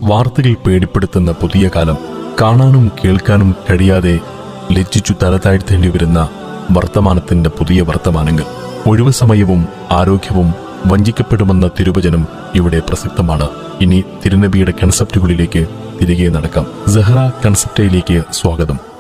വാർത്തകൾ പേടിപ്പെടുത്തുന്ന പുതിയ കാലം, കാണാനും കേൾക്കാനും കഴിയാതെ ലജ്ജിച്ചു തല താഴ്ത്തേണ്ടി വരുന്ന വർത്തമാനത്തിന്റെ പുതിയ വർത്തമാനങ്ങൾ. ഒഴിവു സമയവും ആരോഗ്യവും വഞ്ചിക്കപ്പെടുമെന്ന തിരുവചനം ഇവിടെ പ്രസക്തമാണ്. ഇനി തിരുനബിയുടെ കൺസെപ്റ്റുകളിലേക്ക് തിരികെ നടക്കാം. സഹറ കൺസെപ്റ്റയിലേക്ക് സ്വാഗതം.